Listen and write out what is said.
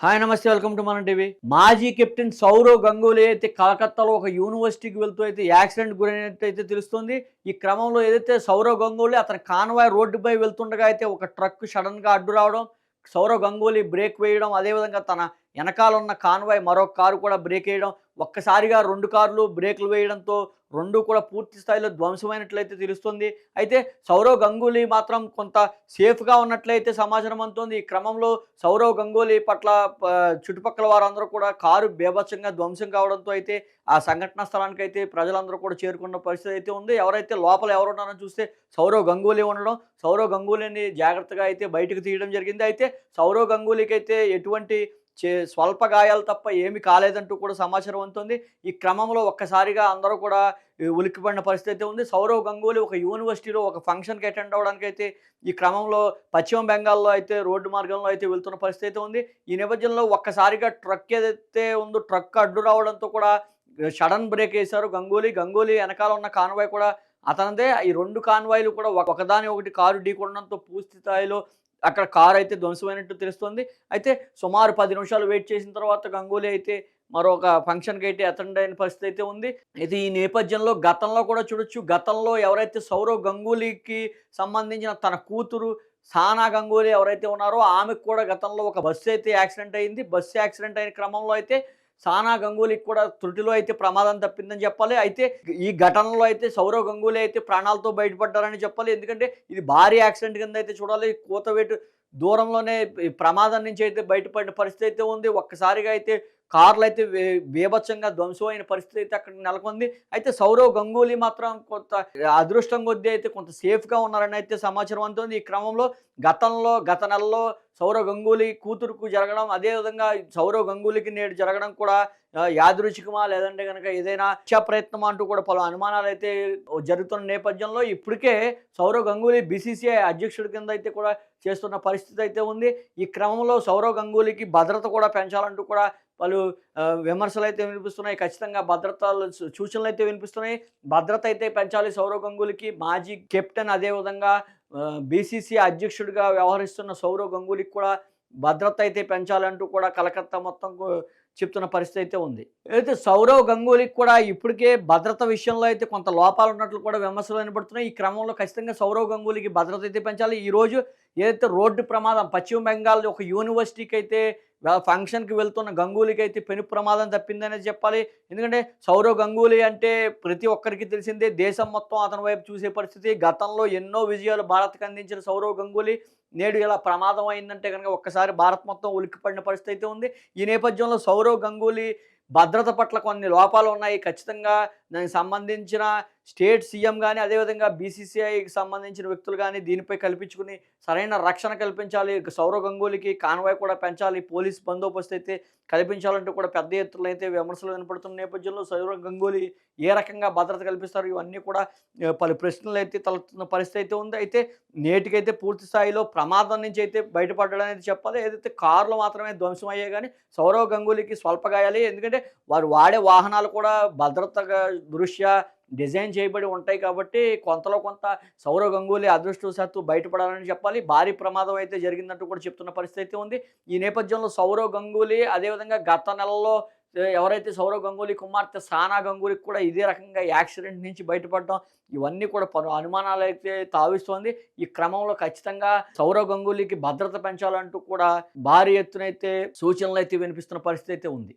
Hi నమస్తే welcome to మన TV. మాజీ కెప్టెన్ సౌరవ్ గంగూలీ అయితే కలకత్తాలో ఒక యూనివర్సిటీకి వెళ్తూ అయితే యాక్సిడెంట్ గురైనట్టయితే తెలుస్తుంది. ఈ క్రమంలో ఏదైతే సౌరవ్ గంగూలీ అతని కాన్వాయ్ రోడ్డుపై వెళ్తుండగా అయితే ఒక ట్రక్ సడన్‌గా అడ్డు రావడం, సౌరవ్ గంగూలీ బ్రేక్ వేయడం, అదేవిధంగా తన ఎనకాల ఉన్న కాన్వాయ్ మరో కారు కూడా బ్రేక్ ఏయడం, ఒక్కసారిగా 2 కార్లు బ్రేకులు వేయడంతో 2 కూడా పూర్తి స్థాయిలో ధ్వంసమైనట్లయితే తెలుస్తుంది. అయితే సౌరవ్ గంగూలీ మాత్రం కొంత సేఫ్‌గా ఉన్నట్లయితే సమాచారం అందుతోంది. ఈ క్రమంలో సౌరవ్ గంగూలీ పట్ల చుట్టుపక్కల వారందరూ కూడా కారు బీభత్సంగా ధ్వంసం కావడంతో అయితే ఆ సంఘటనా స్థలానికైతే ప్రజలందరూ కూడా చేరుకున్న పరిస్థితి అయితే ఉంది. ఎవరైతే లోపల ఎవరున్నారో చూస్తే సౌరవ్ గంగూలీ ఉండడం, సౌరవ్ గంగూలీని జాగ్రత్తగా అయితే బయటకు తీయడం జరిగింది. అయితే సౌరవ్ గంగూలీకైతే ఎటువంటి స్వల్ప గాయాలు తప్ప ఏమి కాలేదంటూ కూడా సమాచారం అందుతుంది. ఈ క్రమంలో ఒక్కసారిగా అందరూ కూడా ఉలిక్కిపడిన పరిస్థితి అయితే ఉంది. సౌరవ్ గంగూలీ ఒక యూనివర్సిటీలో ఒక ఫంక్షన్‌కి అటెండ్ అవ్వడానికైతే ఈ క్రమంలో పశ్చిమ బెంగాల్‌లో అయితే రోడ్డు మార్గంలో అయితే వెళ్తున్న పరిస్థితి అయితే ఉంది. ఈ నేపథ్యంలో ఒక్కసారిగా ట్రక్ ఏదైతే ఉందో ట్రక్ అడ్డు రావడంతో కూడా సడన్ బ్రేక్ ఏశారు గంగూలీ. గంగూలీ ఎనకాల ఉన్న కాన్వాయ్ కూడా అతనిదే. ఈ 2 కాన్వాయ్‌లు కూడా ఒకదాని ఒకటి కారు ఢీకొనడంతో పూర్తి స్థాయిలో అక్కడ కారైతే ధ్వంసమైనట్టు తెలుస్తోంది. అయితే సుమారు 10 నిమిషాలు వెయిట్ చేసిన తర్వాత గంగూలీ అయితే మరొక ఫంక్షన్‌కి అయితే అటెండ్ అయిన పరిస్థితి అయితే ఉంది. అయితే ఈ నేపథ్యంలో గతంలో కూడా చూడొచ్చు. గతంలో ఎవరైతే సౌరవ్ గంగూలీకి సంబంధించిన తన కూతురు సానా గంగూలీ ఎవరైతే ఉన్నారో ఆమెకు కూడా గతంలో ఒక బస్సు అయితే యాక్సిడెంట్ అయింది. బస్సు యాక్సిడెంట్ అయిన క్రమంలో అయితే సానా గంగూలీకి కూడా త్రుటిలో అయితే ప్రమాదం తప్పిందని చెప్పాలి. అయితే ఈ ఘటనలో అయితే సౌరవ్ గంగూలీ అయితే ప్రాణాలతో బయటపడ్డారని చెప్పాలి. ఎందుకంటే ఇది భారీ యాక్సిడెంట్ కింద అయితే చూడాలి. కూతవేటు దూరంలోనే ఈ ప్రమాదం నుంచి అయితే బయటపడిన పరిస్థితి అయితే ఉంది. ఒక్కసారిగా అయితే కార్లయితే బీభత్సంగా ధ్వంసమైన పరిస్థితి అయితే అక్కడ నెలకొంది. అయితే సౌరవ్ గంగూలీ మాత్రం కొంత అదృష్టం కొద్దీ అయితే కొంత సేఫ్‌గా ఉన్నారని అయితే సమాచారం అందుతుంది. ఈ క్రమంలో గత నెలలో సౌరవ్ గంగూలీ కూతురుకు జరగడం, అదేవిధంగా సౌరవ్ గంగూలీకి నేడు జరగడం కూడా యాదృచ్చికమా లేదంటే గనక ఏదైనా హత్యా ప్రయత్నమా అంటూ కూడా పలు అనుమానాలైతే జరుగుతున్న నేపథ్యంలో ఇప్పటికే సౌరవ్ గంగూలీ బీసీసీఐ అధ్యక్షుడి కింద అయితే కూడా చేస్తున్న పరిస్థితి అయితే ఉంది. ఈ క్రమంలో సౌరవ్ గంగూలీకి భద్రత కూడా పెంచాలంటూ కూడా పలు విమర్శలైతే వినిపిస్తున్నాయి. ఖచ్చితంగా భద్రతలు సూచనలైతే వినిపిస్తున్నాయి. భద్రత అయితే పెంచాలి సౌరవ్ గంగూలీకి. మాజీ కెప్టెన్ అదేవిధంగా బీసీసీఐ అధ్యక్షుడిగా వ్యవహరిస్తున్న సౌరవ్ గంగూలీకి కూడా భద్రత అయితే పెంచాలంటూ కూడా కలకత్తా మొత్తం చెప్తున్న పరిస్థితి అయితే ఉంది. అయితే సౌరవ్ గంగూలీకి కూడా ఇప్పటికే భద్రత విషయంలో అయితే కొంత లోపాలు ఉన్నట్లు కూడా విమర్శలు వినపడుతున్నాయి. ఈ క్రమంలో ఖచ్చితంగా సౌరవ్ గంగూలీకి భద్రత అయితే పెంచాలి. ఈరోజు ఏదైతే రోడ్డు ప్రమాదం పశ్చిమ బెంగాల్ ఒక యూనివర్సిటీకి అయితే ఫంక్షన్‌కి వెళ్తున్న గంగూలీకి అయితే పెను ప్రమాదం తప్పిందనే చెప్పాలి. ఎందుకంటే సౌరవ్ గంగూలీ అంటే ప్రతి ఒక్కరికి తెలిసిందే. దేశం మొత్తం అతని వైపు చూసే పరిస్థితి. గతంలో ఎన్నో విజయాలు భారత్‌కి అందించిన సౌరవ్ గంగూలీ నేడు ఇలా ప్రమాదం అయిందంటే గనుక ఒక్కసారి భారత్ మొత్తం ఉలిక్కిపడిన పరిస్థితి అయితే ఉంది. ఈ నేపథ్యంలో సౌరవ్ గంగూలీ భద్రత పట్ల కొన్ని లోపాలు ఉన్నాయి. ఖచ్చితంగా దానికి సంబంధించిన స్టేట్ సీఎం గాని, అదేవిధంగా బీసీసీఐకి సంబంధించిన వ్యక్తులు గాని దీనిపై కల్పించుకుని సరైన రక్షణ కల్పించాలి. సౌరవ్ గంగూలీకి కాన్వాయ్ కూడా పెంచాలి. పోలీస్ బందోబస్తు అయితే కల్పించాలంటూ కూడా పెద్ద ఎత్తున అయితే విమర్శలు వినపడుతున్న నేపథ్యంలో సౌరవ్ గంగూలీ ఏ రకంగా భద్రత కల్పిస్తారు ఇవన్నీ కూడా పలు ప్రశ్నలైతే తలెత్తుతున్న పరిస్థితి అయితే ఉంది. అయితే నేటికైతే పూర్తి స్థాయిలో ప్రమాదం నుంచి అయితే బయటపడ్డాడనేది చెప్పాలి. ఏదైతే కార్లు మాత్రమే ధ్వంసం అయ్యాయి గానీ సౌరవ్ గంగూలీకి స్వల్ప గాయాలే. ఎందుకంటే వారు వాడే వాహనాలు కూడా భద్రతగా దృష్ట్యా డిజైన్ చేయబడి ఉంటాయి కాబట్టి కొంతలో కొంత సౌరవ్ గంగూలీ అదృష్టవశాత్తు బయటపడాలని చెప్పాలి. భారీ ప్రమాదం అయితే జరిగిందంటూ కూడా చెప్తున్న పరిస్థితి అయితే ఉంది. ఈ నేపథ్యంలో సౌరవ్ గంగూలీ అదేవిధంగా గత నెలలో ఎవరైతే సౌరవ్ గంగూలీ కుమార్తె సానా గంగూలీకి కూడా ఇదే రకంగా యాక్సిడెంట్ నుంచి బయటపడడం ఇవన్నీ కూడా పలు అనుమానాలైతే తావిస్తోంది. ఈ క్రమంలో ఖచ్చితంగా సౌరవ్ గంగూలీకి భద్రత పెంచాలంటూ కూడా భారీ ఎత్తునైతే సూచనలు అయితే వినిపిస్తున్న పరిస్థితి అయితే ఉంది.